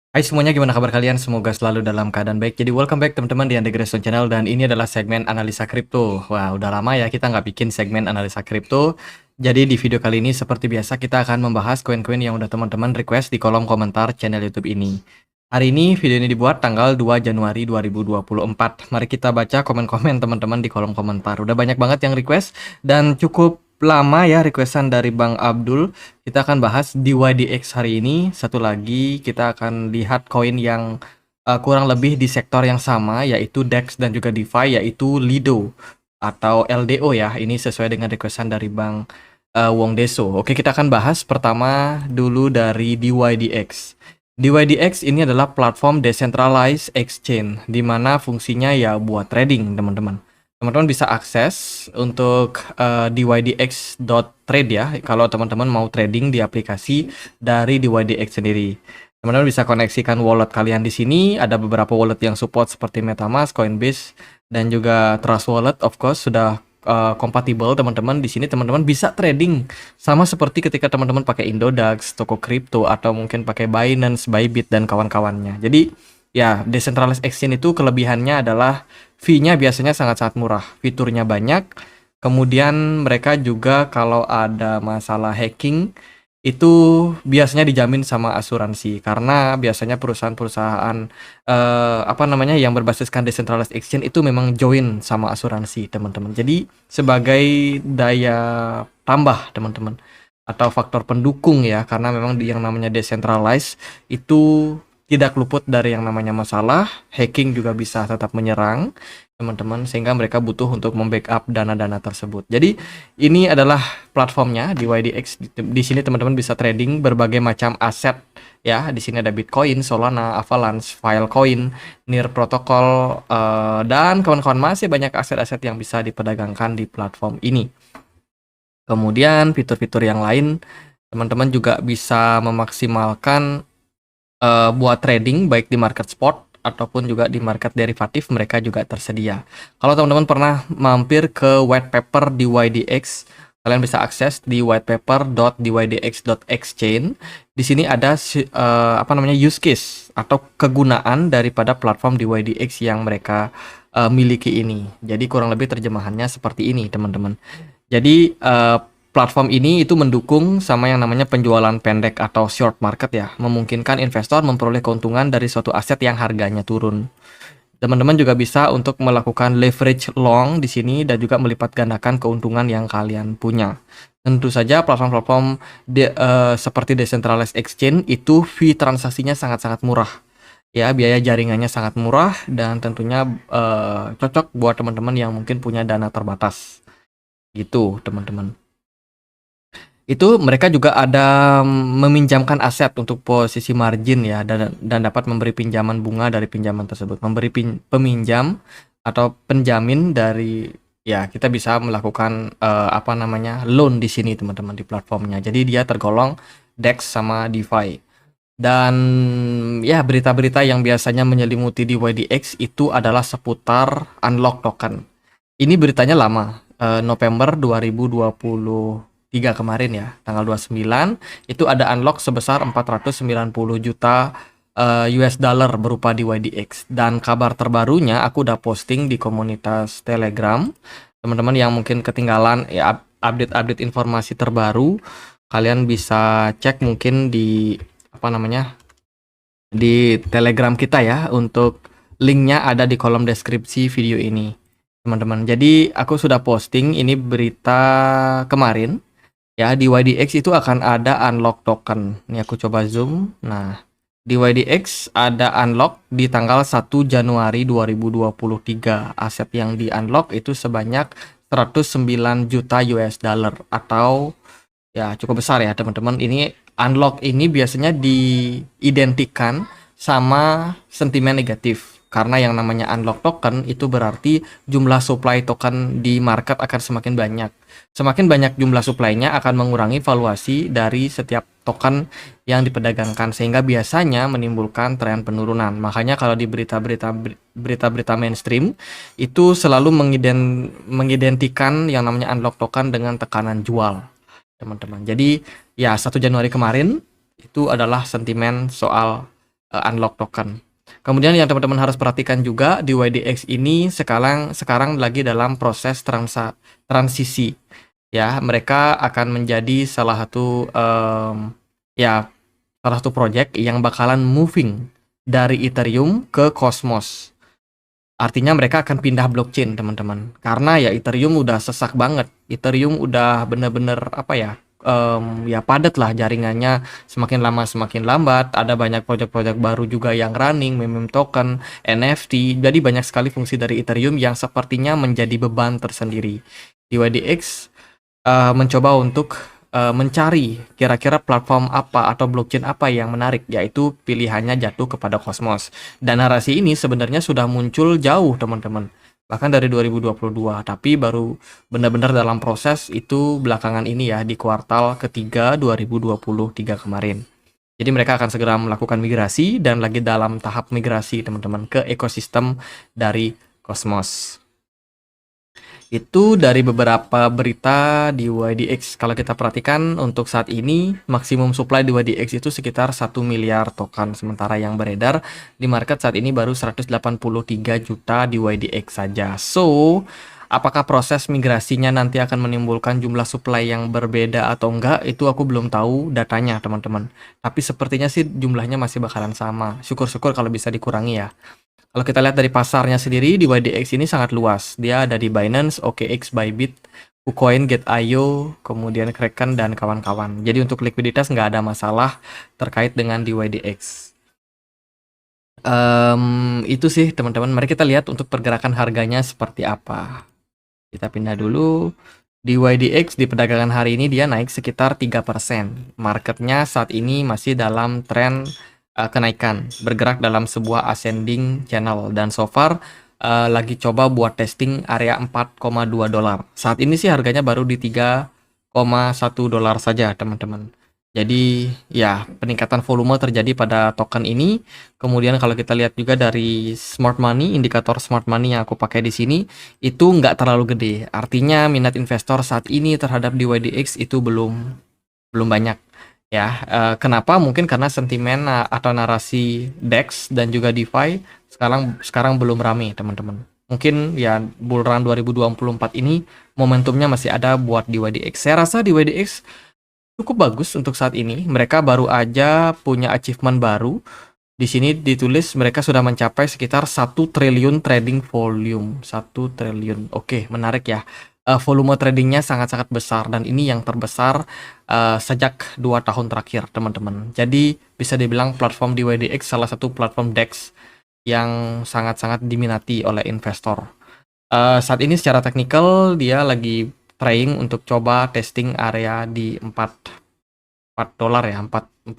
Hai semuanya, gimana kabar kalian? Semoga selalu dalam keadaan baik. Jadi welcome back teman-teman di Andre Grayson Channel, dan ini adalah segmen analisa kripto. Wah, udah lama ya kita nggak bikin segmen analisa kripto. Jadi di video kali ini seperti biasa kita akan membahas koin-koin yang udah teman-teman request di kolom komentar channel YouTube ini. Hari ini video ini dibuat tanggal 2 Januari 2024. Mari kita baca komen-komen teman-teman di kolom komentar. Udah banyak banget yang request dan cukup lama ya requestan dari Bang Abdul. Kita akan bahas di YDX hari ini. Satu lagi kita akan lihat koin yang kurang lebih di sektor yang sama, yaitu DEX dan juga DeFi, yaitu Lido atau LDO ya. Ini sesuai dengan requestan dari Bang Wong Deso. Oke, kita akan bahas pertama dulu dari DYDX. DYDX ini adalah platform decentralized exchange, di mana fungsinya ya buat trading, teman-teman. Teman-teman bisa akses untuk dydx.trade ya, kalau teman-teman mau trading di aplikasi dari DYDX sendiri. Teman-teman bisa koneksikan wallet kalian di sini. Ada beberapa wallet yang support seperti MetaMask, Coinbase, dan juga Trust Wallet. Of course sudah kompatibel teman-teman. Di sini teman-teman bisa trading sama seperti ketika teman-teman pakai Indodax, toko kripto, atau mungkin pakai Binance, Bybit, dan kawan-kawannya. Jadi ya, decentralized exchange itu kelebihannya adalah fee-nya biasanya sangat-sangat murah, fiturnya banyak. Kemudian mereka juga kalau ada masalah hacking itu biasanya dijamin sama asuransi, karena biasanya perusahaan-perusahaan yang berbasiskan decentralized exchange itu memang join sama asuransi, teman-teman. Jadi sebagai daya tambah, teman-teman, atau faktor pendukung ya, karena memang yang namanya decentralized itu tidak luput dari yang namanya masalah, hacking juga bisa tetap menyerang, teman-teman, sehingga mereka butuh untuk membackup dana-dana tersebut. Jadi ini adalah platformnya di YDX. Di sini teman-teman bisa trading berbagai macam aset ya. Di sini ada Bitcoin, Solana, Avalanche, Filecoin, Near Protocol, dan kawan-kawan, masih banyak aset-aset yang bisa diperdagangkan di platform ini. Kemudian fitur-fitur yang lain, teman-teman juga bisa memaksimalkan buat trading baik di market spot ataupun juga di market derivatif, mereka juga tersedia. Kalau teman-teman pernah mampir ke white paper di YDX, kalian bisa akses di whitepaper.dydx.exchange. Di sini ada use case atau kegunaan daripada platform di YDX yang mereka miliki ini. Jadi kurang lebih terjemahannya seperti ini, teman-teman. Jadi platform ini itu mendukung sama yang namanya penjualan pendek atau short market ya, memungkinkan investor memperoleh keuntungan dari suatu aset yang harganya turun. Teman-teman juga bisa untuk melakukan leverage long di sini dan juga melipat gandakan keuntungan yang kalian punya. Tentu saja platform-platform seperti decentralized exchange itu fee transaksinya sangat-sangat murah. Ya, biaya jaringannya sangat murah dan tentunya cocok buat teman-teman yang mungkin punya dana terbatas. Gitu, teman-teman. Itu mereka juga ada meminjamkan aset untuk posisi margin ya, dan dapat memberi pinjaman bunga dari pinjaman tersebut, memberi peminjam atau penjamin dari ya, kita bisa melakukan loan di sini, teman-teman, di platformnya. Jadi dia tergolong DEX sama DeFi. Dan ya, berita-berita yang biasanya menyelimuti di YDX itu adalah seputar unlock token. Ini beritanya lama, November 2023 kemarin ya, tanggal 29, itu ada unlock sebesar 490 juta US dollar berupa di YDX. Dan kabar terbarunya aku udah posting di komunitas Telegram. Teman-teman yang mungkin ketinggalan ya update-update informasi terbaru, kalian bisa cek mungkin di di Telegram kita ya. Untuk linknya ada di kolom deskripsi video ini, teman-teman. Jadi aku sudah posting ini berita kemarin ya, di YDX itu akan ada unlock token. Ini aku coba zoom. Nah, di YDX ada unlock di tanggal 1 Januari 2023. Aset yang di unlock itu sebanyak 109 juta US dollar, atau ya cukup besar ya, teman-teman. Ini unlock ini biasanya diidentikan sama sentimen negatif, karena yang namanya unlock token itu berarti jumlah supply token di market akan semakin banyak. Semakin banyak jumlah supply-nya akan mengurangi valuasi dari setiap token yang diperdagangkan, sehingga biasanya menimbulkan tren penurunan. Makanya kalau di berita-berita mainstream itu selalu mengidentikan yang namanya unlock token dengan tekanan jual, teman-teman. Jadi ya, 1 Januari kemarin itu adalah sentimen soal unlock token. Kemudian yang teman-teman harus perhatikan juga di YDX ini sekarang lagi dalam proses transisi. Ya, mereka akan menjadi ya salah satu project yang bakalan moving dari Ethereum ke Cosmos. Artinya mereka akan pindah blockchain, teman-teman. Karena ya Ethereum udah sesak banget. Ethereum udah bener-bener apa ya? Ya padat lah jaringannya, semakin lama semakin lambat. Ada banyak proyek-proyek baru juga yang running, meme token, NFT. Jadi banyak sekali fungsi dari Ethereum yang sepertinya menjadi beban tersendiri. Di YDX mencoba untuk mencari kira-kira platform apa atau blockchain apa yang menarik, yaitu pilihannya jatuh kepada Cosmos. Dan narasi ini sebenarnya sudah muncul jauh, teman-teman. Bahkan dari 2022, tapi baru benar-benar dalam proses itu belakangan ini ya, di kuartal ketiga 2023 kemarin. Jadi mereka akan segera melakukan migrasi dan lagi dalam tahap migrasi, teman-teman, ke ekosistem dari Cosmos. Itu dari beberapa berita di YDX. Kalau kita perhatikan untuk saat ini maksimum supply di YDX itu sekitar 1 miliar token, sementara yang beredar di market saat ini baru 183 juta di YDX saja. So, apakah proses migrasinya nanti akan menimbulkan jumlah supply yang berbeda atau enggak, itu aku belum tahu datanya, teman-teman. Tapi sepertinya sih jumlahnya masih bakalan sama. Syukur-syukur kalau bisa dikurangi ya. Kalau kita lihat dari pasarnya sendiri, di YDX ini sangat luas. Dia ada di Binance, OKX, Bybit, KuCoin, Gate.io, kemudian Kraken, dan kawan-kawan. Jadi untuk likuiditas nggak ada masalah terkait dengan di YDX. Itu sih teman-teman. Mari kita lihat untuk pergerakan harganya seperti apa. Kita pindah dulu. Di YDX di perdagangan hari ini dia naik sekitar 3%. Marketnya saat ini masih dalam tren kenaikan, bergerak dalam sebuah ascending channel, dan so far lagi coba buat testing area 4,2 dolar. Saat ini sih harganya baru di 3,1 dolar saja, teman-teman. Jadi ya peningkatan volume terjadi pada token ini. Kemudian kalau kita lihat juga dari smart money, indikator smart money yang aku pakai di sini itu nggak terlalu gede. Artinya minat investor saat ini terhadap DYDX itu belum banyak. Ya, kenapa? Mungkin karena sentimen atau narasi DEX dan juga DeFi sekarang belum rame, teman-teman. Mungkin ya bull run 2024 ini momentumnya masih ada buat DYDX. Saya rasa DYDX cukup bagus untuk saat ini. Mereka baru aja punya achievement baru. Di sini ditulis mereka sudah mencapai sekitar 1 triliun trading volume. 1 triliun. Oke, menarik ya. Volume tradingnya sangat-sangat besar, dan ini yang terbesar sejak 2 tahun terakhir, teman-teman. Jadi bisa dibilang platform di YDX salah satu platform DEX yang sangat-sangat diminati oleh investor. Saat ini secara teknikal dia lagi trying untuk coba testing area di 4 dolar ya, 4,2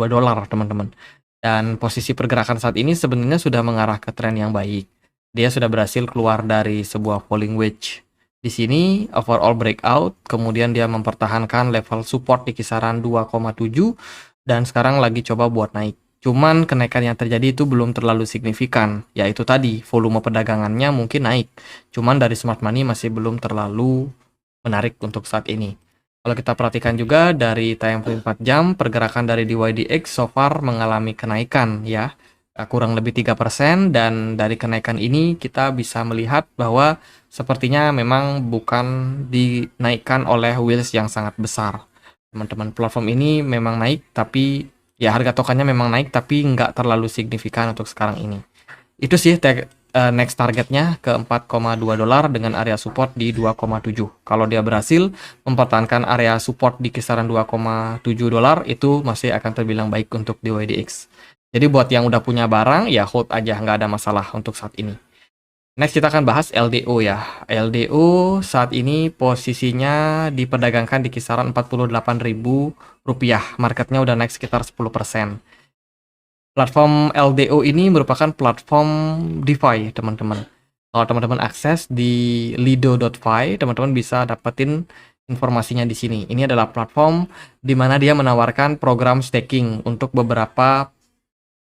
dolar, teman-teman. Dan posisi pergerakan saat ini sebenarnya sudah mengarah ke tren yang baik. Dia sudah berhasil keluar dari sebuah falling wedge. Di sini overall breakout, kemudian dia mempertahankan level support di kisaran 2,7 dan sekarang lagi coba buat naik. Cuman kenaikan yang terjadi itu belum terlalu signifikan, yaitu tadi volume perdagangannya mungkin naik. Cuman dari smart money masih belum terlalu menarik untuk saat ini. Kalau kita perhatikan juga dari time frame 4 jam, pergerakan dari DYDX so far mengalami kenaikan ya. Kurang lebih 3%, dan dari kenaikan ini kita bisa melihat bahwa sepertinya memang bukan dinaikkan oleh wheels yang sangat besar. Teman-teman, platform ini memang naik, tapi ya harga tokennya memang naik, tapi nggak terlalu signifikan untuk sekarang ini. Itu sih next targetnya ke 4,2 dolar dengan area support di 2,7. Kalau dia berhasil mempertahankan area support di kisaran 2,7 dolar, itu masih akan terbilang baik untuk DYDX. Jadi buat yang udah punya barang, ya hold aja, nggak ada masalah untuk saat ini. Next kita akan bahas LDO ya. LDO saat ini posisinya diperdagangkan di kisaran Rp48.000. Marketnya udah naik sekitar 10%. Platform LDO ini merupakan platform DeFi, teman-teman. Kalau teman-teman akses di lido.fi, teman-teman bisa dapetin informasinya di sini. Ini adalah platform di mana dia menawarkan program staking untuk beberapa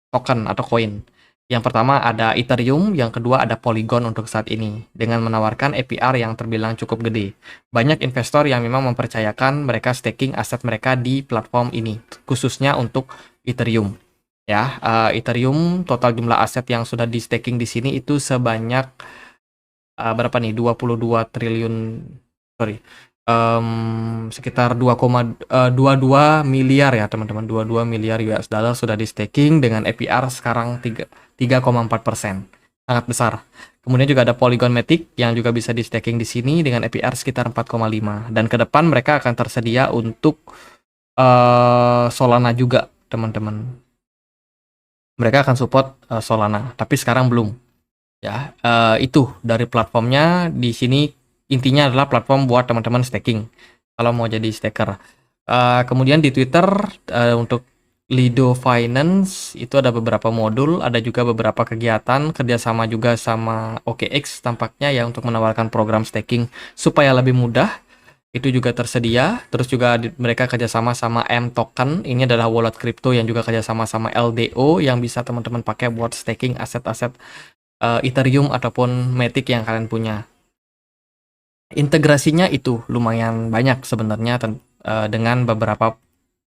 token atau koin. Yang pertama ada Ethereum, yang kedua ada Polygon untuk saat ini, dengan menawarkan APR yang terbilang cukup gede. Banyak investor yang memang mempercayakan mereka staking aset mereka di platform ini, khususnya untuk Ethereum. ya. Ethereum total jumlah aset yang sudah di staking di sini itu sebanyak berapa nih? 22 triliun, sorry, sekitar 2,22 miliar ya teman-teman. 22 miliar US dollar sudah di staking dengan APR sekarang 3,4%. Sangat besar. Kemudian juga ada Polygon Matic yang juga bisa di staking di sini dengan APR sekitar 4,5. Dan ke depan mereka akan tersedia untuk Solana juga teman-teman. Mereka akan support Solana, tapi sekarang belum. Ya, itu dari platformnya. Di sini intinya adalah platform buat teman-teman staking kalau mau jadi staker. Kemudian di Twitter untuk Lido Finance itu ada beberapa modul, ada juga beberapa kegiatan kerjasama juga sama OKX tampaknya ya untuk menawarkan program staking supaya lebih mudah. Itu juga tersedia. Terus juga mereka kerjasama sama M Token. Ini adalah wallet crypto yang juga kerjasama sama LDO yang bisa teman-teman pakai buat staking aset-aset Ethereum ataupun Matic yang kalian punya. Integrasinya itu lumayan banyak sebenarnya dengan beberapa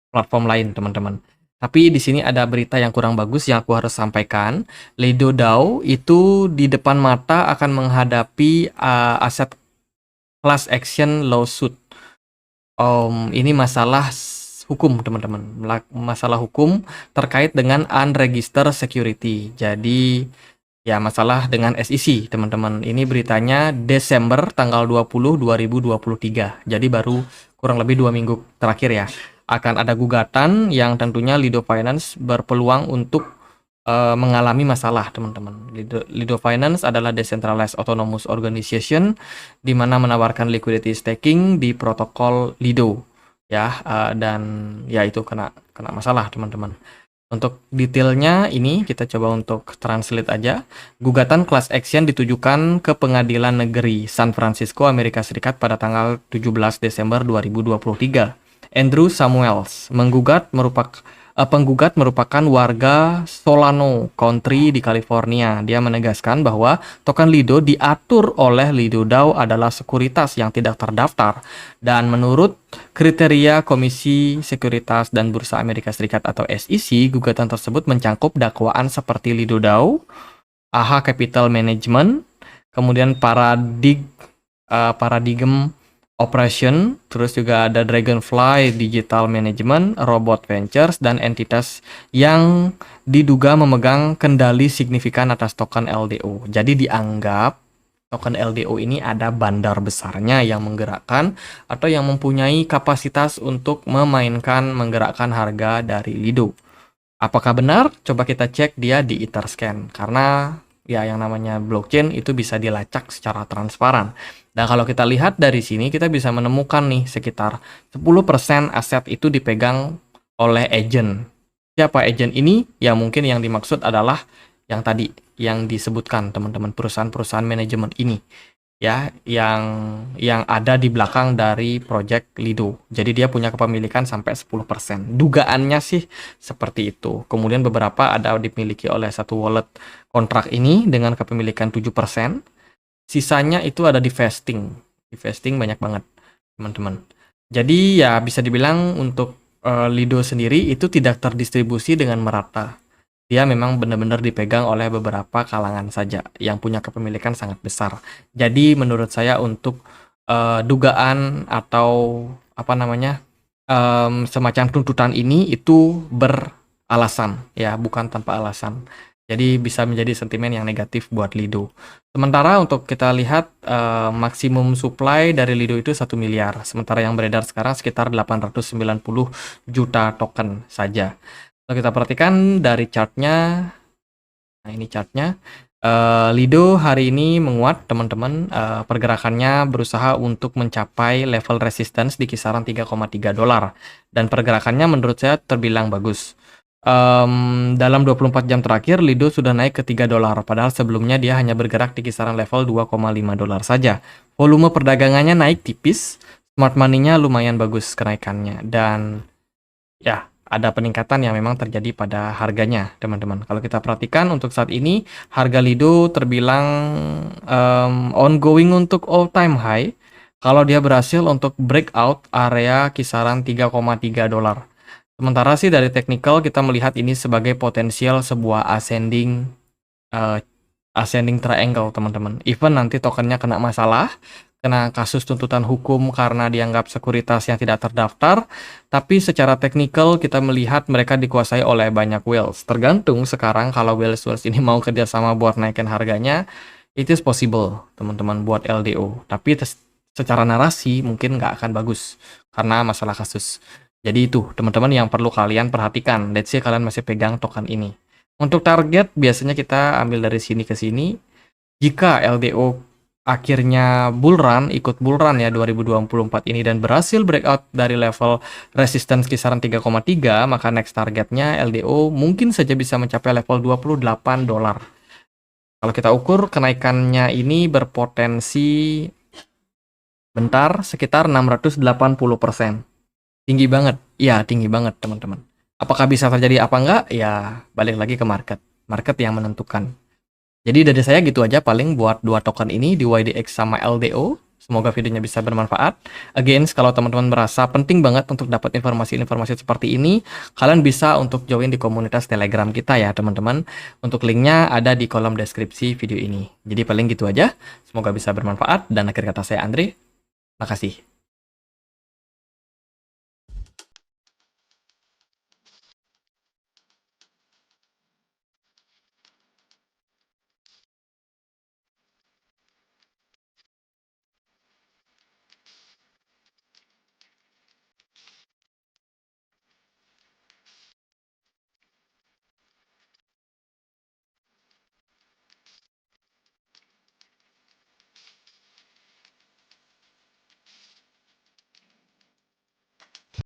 platform lain, teman-teman. Tapi di sini ada berita yang kurang bagus yang aku harus sampaikan. Lido DAO itu di depan mata akan menghadapi aset class action lawsuit. Ini masalah hukum, teman-teman. Masalah hukum terkait dengan unregistered security. Jadi ya, masalah dengan SEC, teman-teman. Ini beritanya Desember tanggal 20, 2023. Jadi baru kurang lebih 2 minggu terakhir ya. Akan ada gugatan yang tentunya Lido Finance berpeluang untuk mengalami masalah, teman-teman. Lido Finance adalah decentralized autonomous organization di mana menawarkan liquidity staking di protokol Lido. Ya, dan ya itu kena masalah, teman-teman. Untuk detailnya ini kita coba untuk translate aja. Gugatan class action ditujukan ke Pengadilan Negeri San Francisco, Amerika Serikat pada tanggal 17 Desember 2023. Andrew Samuels penggugat merupakan warga Solano Country di California. Dia menegaskan bahwa token Lido diatur oleh Lido DAO adalah sekuritas yang tidak terdaftar dan menurut kriteria Komisi Sekuritas dan Bursa Amerika Serikat atau SEC, gugatan tersebut mencangkup dakwaan seperti Lido DAO, AHA Capital Management, kemudian Paradigm Operation, terus juga ada Dragonfly Digital Management, Robot Ventures, dan entitas yang diduga memegang kendali signifikan atas token LDO. Jadi dianggap token LDO ini ada bandar besarnya yang menggerakkan atau yang mempunyai kapasitas untuk menggerakkan harga dari Lido. Apakah benar? Coba kita cek dia di Etherscan. Karena ya yang namanya blockchain itu bisa dilacak secara transparan. Dan kalau kita lihat dari sini, kita bisa menemukan nih sekitar 10% aset itu dipegang oleh agent. Siapa agent ini? Ya mungkin yang dimaksud adalah yang tadi, yang disebutkan teman-teman, perusahaan-perusahaan manajemen ini. Ya, yang ada di belakang dari project Lido. Jadi dia punya kepemilikan sampai 10%. Dugaannya sih seperti itu. Kemudian beberapa ada dimiliki oleh satu wallet kontrak ini dengan kepemilikan 7%. Sisanya itu ada di vesting. Di vesting banyak banget, teman-teman. Jadi ya bisa dibilang untuk Lido sendiri itu tidak terdistribusi dengan merata. Dia memang benar-benar dipegang oleh beberapa kalangan saja yang punya kepemilikan sangat besar. Jadi menurut saya untuk dugaan atau apa namanya semacam tuntutan ini itu beralasan ya, bukan tanpa alasan. Jadi bisa menjadi sentimen yang negatif buat Lido. Sementara untuk kita lihat maksimum supply dari Lido itu 1 miliar. Sementara yang beredar sekarang sekitar 890 juta token saja. Kalau kita perhatikan dari chartnya, nah ini chartnya, Lido hari ini menguat, teman-teman. Pergerakannya berusaha untuk mencapai level resistance di kisaran 3,3 dolar. Dan pergerakannya menurut saya terbilang bagus. Dalam 24 jam terakhir, Lido sudah naik ke 3 dolar, padahal sebelumnya dia hanya bergerak di kisaran level 2,5 dolar saja. Volume perdagangannya naik tipis, smart money-nya lumayan bagus kenaikannya, dan ya, ada peningkatan yang memang terjadi pada harganya, teman-teman. Kalau kita perhatikan untuk saat ini, harga Lido terbilang ongoing untuk all time high. Kalau dia berhasil untuk breakout area kisaran 3,3 dolar. Sementara sih dari technical kita melihat ini sebagai potensial sebuah eh, ascending triangle, teman-teman. Even nanti tokennya kena masalah, kena kasus tuntutan hukum karena dianggap sekuritas yang tidak terdaftar, tapi secara teknikal kita melihat mereka dikuasai oleh banyak whales. Tergantung sekarang kalau whales ini mau kerjasama buat naikin harganya, it is possible, teman-teman, buat LDO. Tapi secara narasi mungkin nggak akan bagus karena masalah kasus. Jadi itu, teman-teman, yang perlu kalian perhatikan. Let's say kalian masih pegang token ini. Untuk target, biasanya kita ambil dari sini ke sini. Jika LDO akhirnya bull run, ikut bull run ya 2024 ini dan berhasil breakout dari level resistance kisaran 3,3, maka next targetnya LDO mungkin saja bisa mencapai level $28. Kalau kita ukur kenaikannya ini berpotensi bentar sekitar 680%. Tinggi banget. Ya, tinggi banget, teman-teman. Apakah bisa terjadi apa enggak? Ya, balik lagi ke market. Market yang menentukan. Jadi dari saya gitu aja paling buat dua token ini di YDX sama LDO. Semoga videonya bisa bermanfaat. Again, kalau teman-teman merasa penting banget untuk dapat informasi-informasi seperti ini, kalian bisa untuk join di komunitas Telegram kita ya, teman-teman. Untuk linknya ada di kolom deskripsi video ini. Jadi paling gitu aja. Semoga bisa bermanfaat. Dan akhir kata saya Andre. Makasih.